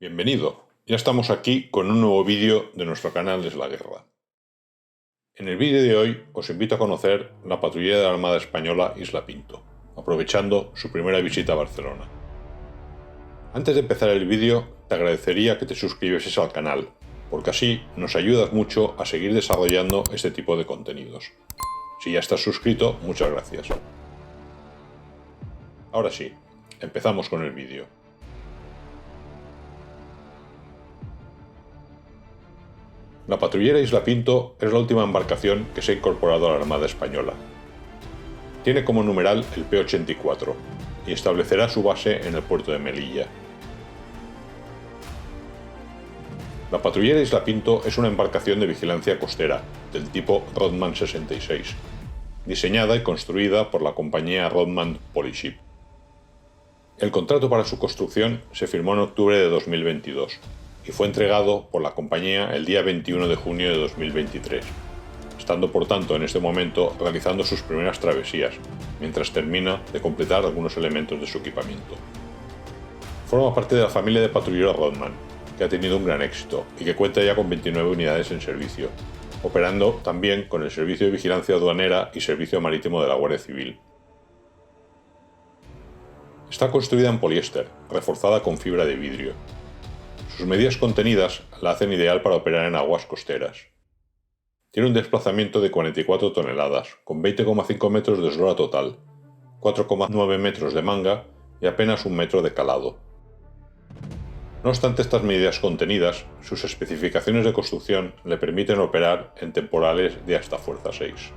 Bienvenido, ya estamos aquí con un nuevo vídeo de nuestro canal Es la Guerra. En el vídeo de hoy os invito a conocer la patrullera de la Armada Española Isla Pinto, aprovechando su primera visita a Barcelona. Antes de empezar el vídeo, te agradecería que te suscribieses al canal, porque así nos ayudas mucho a seguir desarrollando este tipo de contenidos. Si ya estás suscrito, muchas gracias. Ahora sí, empezamos con el vídeo. La patrullera Isla Pinto es la última embarcación que se ha incorporado a la Armada Española. Tiene como numeral el P84 y establecerá su base en el puerto de Melilla. La patrullera Isla Pinto es una embarcación de vigilancia costera del tipo Rodman 66, diseñada y construida por la compañía Rodman Polyship. El contrato para su construcción se firmó en octubre de 2022 y fue entregado por la compañía el día 21 de junio de 2023, estando por tanto en este momento realizando sus primeras travesías, mientras termina de completar algunos elementos de su equipamiento. Forma parte de la familia de patrulleros Rodman, que ha tenido un gran éxito y que cuenta ya con 29 unidades en servicio, operando también con el Servicio de Vigilancia Aduanera y Servicio Marítimo de la Guardia Civil. Está construida en poliéster, reforzada con fibra de vidrio. Sus medidas contenidas la hacen ideal para operar en aguas costeras. Tiene un desplazamiento de 44 toneladas, con 20,5 metros de eslora total, 4,9 metros de manga y apenas 1 metro de calado. No obstante estas medidas contenidas, sus especificaciones de construcción le permiten operar en temporales de hasta fuerza 6.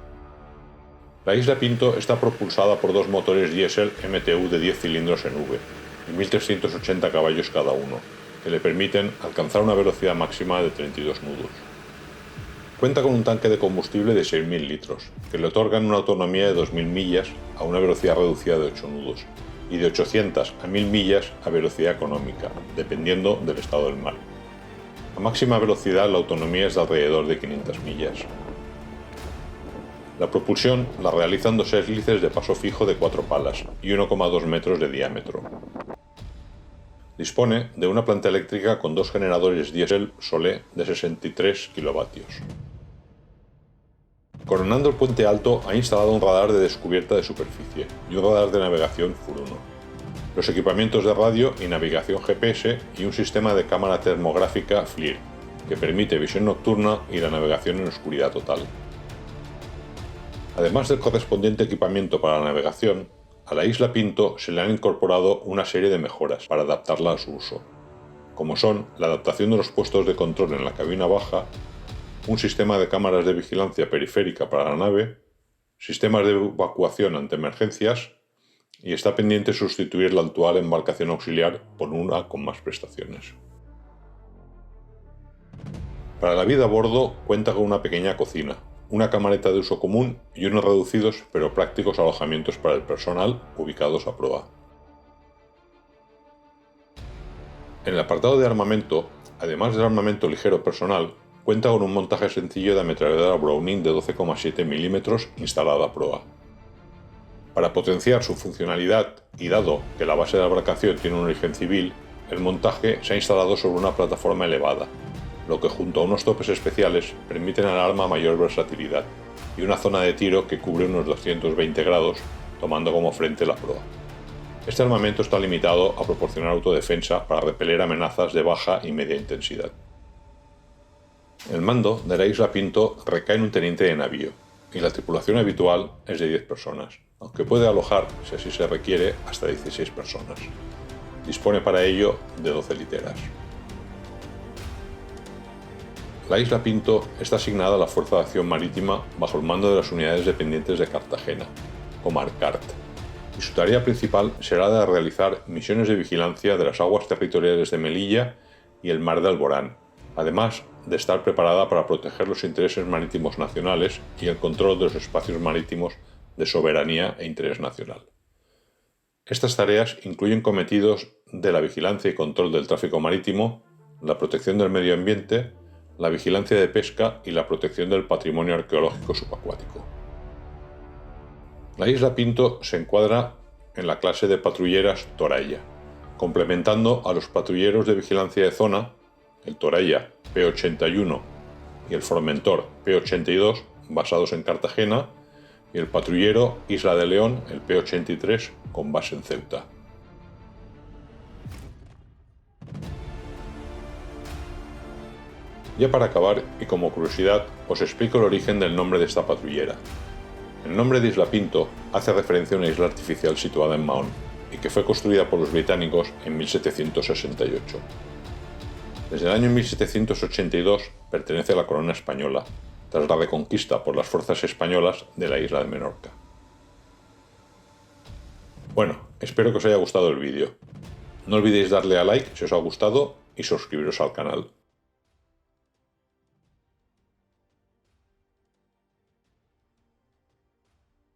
La Isla Pinto está propulsada por dos motores diésel MTU de 10 cilindros en V y 1380 caballos cada uno, que le permiten alcanzar una velocidad máxima de 32 nudos. Cuenta con un tanque de combustible de 6.000 litros, que le otorgan una autonomía de 2.000 millas a una velocidad reducida de 8 nudos, y de 800 a 1.000 millas a velocidad económica, dependiendo del estado del mar. A máxima velocidad la autonomía es de alrededor de 500 millas. La propulsión la realizan dos hélices de paso fijo de 4 palas y 1,2 metros de diámetro. Dispone de una planta eléctrica con dos generadores diésel Solé de 63 kilovatios. Coronando el puente alto ha instalado un radar de descubierta de superficie y un radar de navegación FUR-1, los equipamientos de radio y navegación GPS y un sistema de cámara termográfica FLIR, que permite visión nocturna y la navegación en oscuridad total. Además del correspondiente equipamiento para la navegación, a la Isla Pinto se le han incorporado una serie de mejoras para adaptarla a su uso, como son la adaptación de los puestos de control en la cabina baja, un sistema de cámaras de vigilancia periférica para la nave, sistemas de evacuación ante emergencias y está pendiente sustituir la actual embarcación auxiliar por una con más prestaciones. Para la vida a bordo cuenta con una pequeña cocina, una camareta de uso común y unos reducidos pero prácticos alojamientos para el personal ubicados a proa. En el apartado de armamento, además del armamento ligero personal, cuenta con un montaje sencillo de ametralladora Browning de 12,7 mm instalada a proa. Para potenciar su funcionalidad y dado que la base de la embarcación tiene un origen civil, el montaje se ha instalado sobre una plataforma elevada, lo que junto a unos topes especiales permiten al arma mayor versatilidad y una zona de tiro que cubre unos 220 grados, tomando como frente la proa. Este armamento está limitado a proporcionar autodefensa para repeler amenazas de baja y media intensidad. El mando de la Isla Pinto recae en un teniente de navío y la tripulación habitual es de 10 personas, aunque puede alojar, si así se requiere, hasta 16 personas. Dispone para ello de 12 literas. La Isla Pinto está asignada a la Fuerza de Acción Marítima bajo el mando de las unidades dependientes de Cartagena, Comarcart, y su tarea principal será la de realizar misiones de vigilancia de las aguas territoriales de Melilla y el Mar de Alborán, además de estar preparada para proteger los intereses marítimos nacionales y el control de los espacios marítimos de soberanía e interés nacional. Estas tareas incluyen cometidos de la vigilancia y control del tráfico marítimo, la protección del medio ambiente, la vigilancia de pesca y la protección del patrimonio arqueológico subacuático. La Isla Pinto se encuadra en la clase de patrulleras Toralla, complementando a los patrulleros de vigilancia de zona, el Toralla P-81 y el Formentor P-82, basados en Cartagena, y el patrullero Isla de León, el P-83, con base en Ceuta. Ya para acabar, y como curiosidad, os explico el origen del nombre de esta patrullera. El nombre de Isla Pinto hace referencia a una isla artificial situada en Mahón, y que fue construida por los británicos en 1768. Desde el año 1782 pertenece a la corona española, tras la reconquista por las fuerzas españolas de la isla de Menorca. Bueno, espero que os haya gustado el vídeo. No olvidéis darle a like si os ha gustado y suscribiros al canal.